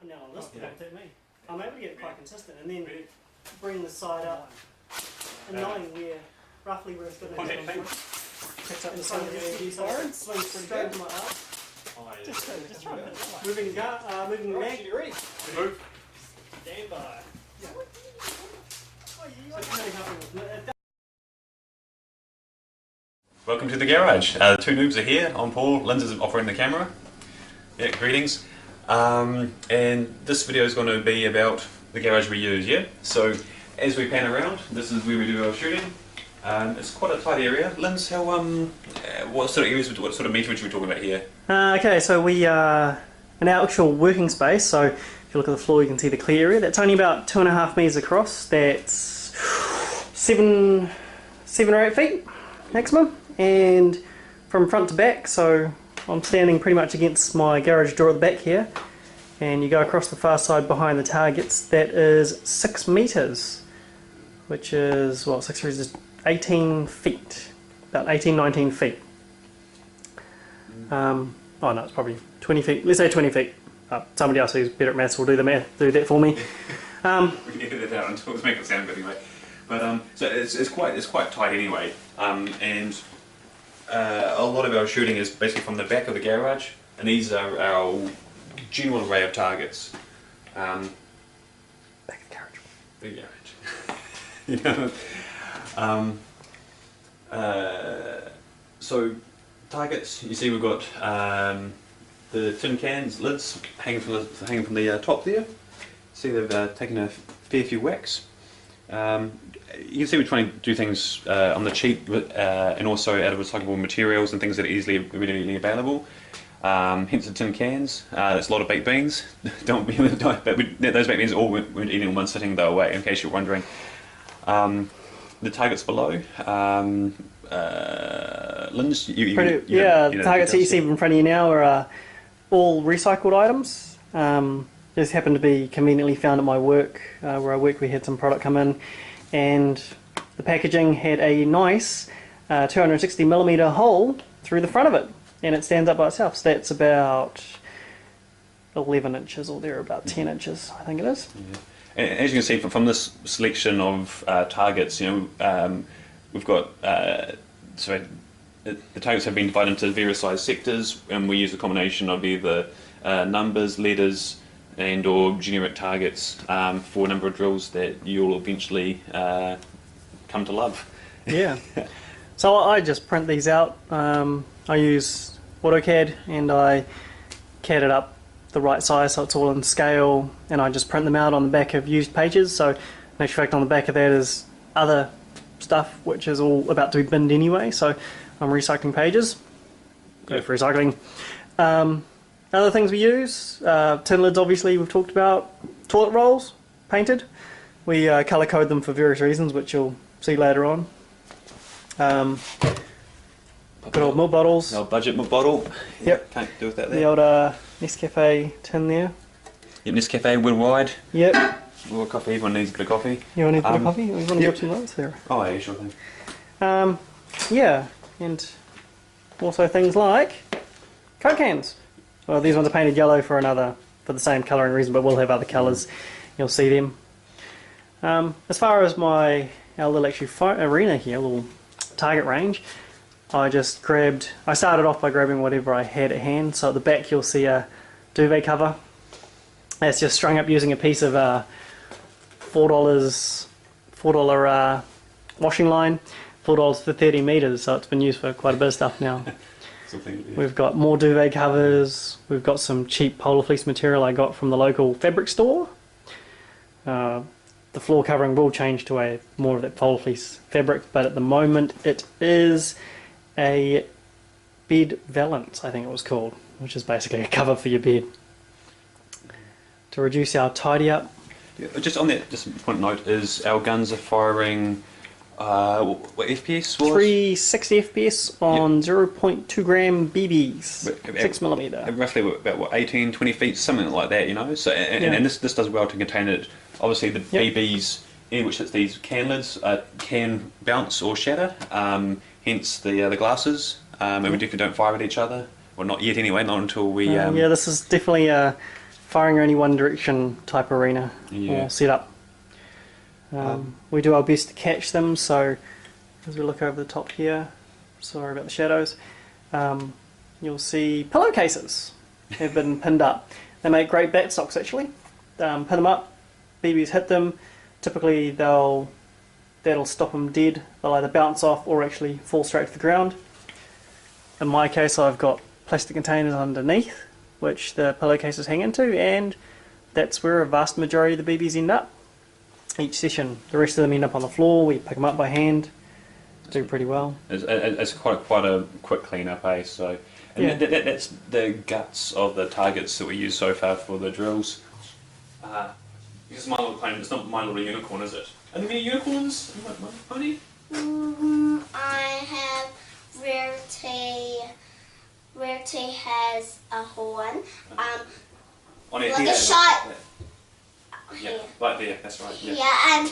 and down on this, but it'll take me. I'm able to get it quite consistent, and then bring the side up, and knowing roughly where it's going to go. Picks up the side of the LED, so it swings straight into my arm. Just try it. Moving mag. Move. Stand by. Welcome to the garage. The two noobs are here. I'm Paul. Linz is operating the camera. Yeah, greetings. And this video is going to be about the garage we use. Yeah. So as we pan around, this is where we do our shooting. It's quite a tight area. Linz, how what sort of areas, what sort of meterage are we talking about here? Okay, so we are in our actual working space. So if you look at the floor, you can see the clear area. That's only about 2.5 meters across. That's 7 or 8 feet maximum, and from front to back. So I'm standing pretty much against my garage door at the back here, and you go across the far side behind the targets. That is 6 meters, which is, well, 6 meters is 18 feet, about 19 feet. Oh no, it's probably 20 feet. Let's say 20 feet. Somebody else who's better at maths will do that for me. We can edit it out until make it sound good anyway. But so it's quite tight anyway, and a lot of our shooting is basically from the back of the garage, and these are our general array of targets. Back of the garage. The garage. You know. So targets, you see we've got the tin cans lids hanging from the top there. See they've taken a fair few whacks. You can see we're trying to do things on the cheap and also out of recyclable materials and things that are easily readily available. Hence the tin cans. There's a lot of baked beans. But those baked beans all weren't eaten in one sitting, though, away, in case you're wondering. The targets below, Linz, the targets that you see in front of you now are all recycled items. Just happened to be conveniently found at my work. Where I work, we had some product come in, and the packaging had a nice 260mm hole through the front of it, and it stands up by itself. So that's about 11 inches, or there about 10 inches, I think it is. Yeah. And as you can see from this selection of targets, you know, we've got the targets have been divided into various size sectors, and we use a combination of either numbers, letters, and or generic targets for a number of drills that you'll eventually come to love. Yeah. So I just print these out. I use AutoCAD, and I CAD it up the right size so it's all in scale, and I just print them out on the back of used pages. So in actual fact on the back of that is other stuff which is all about to be binned anyway, so I'm recycling pages. Go for recycling. Other things we use, tin lids obviously we've talked about, toilet rolls, painted. We colour code them for various reasons which you'll see later on. Good old milk bottles. The old budget milk bottle. Yep. Can't do with that there. The old Nescafe tin there. Yep, Nescafe worldwide. Yep. Or coffee, everyone needs a bit of coffee. You want a bit of coffee? We want to grab some notes there. Oh yeah, sure thing. Yeah, and also things like Coke cans. Well, these ones are painted yellow for the same colouring reason, but we'll have other colours. You'll see them. As far as our little arena here, little target range, I started off by grabbing whatever I had at hand. So at the back you'll see a duvet cover. That's just strung up using a piece of $4 washing line, $4 for 30 meters. So it's been used for quite a bit of stuff now. We've got more duvet covers. We've got some cheap polar fleece material I got from the local fabric store. The floor covering will change to more of that polar fleece fabric, but at the moment it is a bed valance, I think it was called, which is basically a cover for your bed. To reduce our tidy up. Yeah, just on that, just a point note is our guns are firing what FPS was? 360 FPS on 0.2 gram BBs, 6mm. Roughly about what, 18, 20 feet, something like that, you know. So and this does well to contain it. Obviously the BBs in which it's these can lids can bounce or shatter. Hence the glasses, and we definitely don't fire at each other. Well, not yet anyway, not until we... yeah, this is definitely firing only one direction type arena or setup. We do our best to catch them, so as we look over the top here, sorry about the shadows, you'll see pillowcases have been pinned up. They make great backstocks actually. Pin them up, BBs hit them, typically that'll stop them dead. They'll either bounce off or actually fall straight to the ground. In my case, I've got plastic containers underneath which the pillowcases hang into, and that's where a vast majority of the BBs end up each session. The rest of them end up on the floor. We pick them up by hand, do pretty well. It's quite a quick clean-up, eh? So, and yeah. That's the guts of the targets that we use so far for the drills. This is my little plane. It's not my little unicorn, is it? Are there many unicorns in my pony? I have Rarity has a horn. On like a shot. Yeah, right there. That's right. Yeah. Yeah, and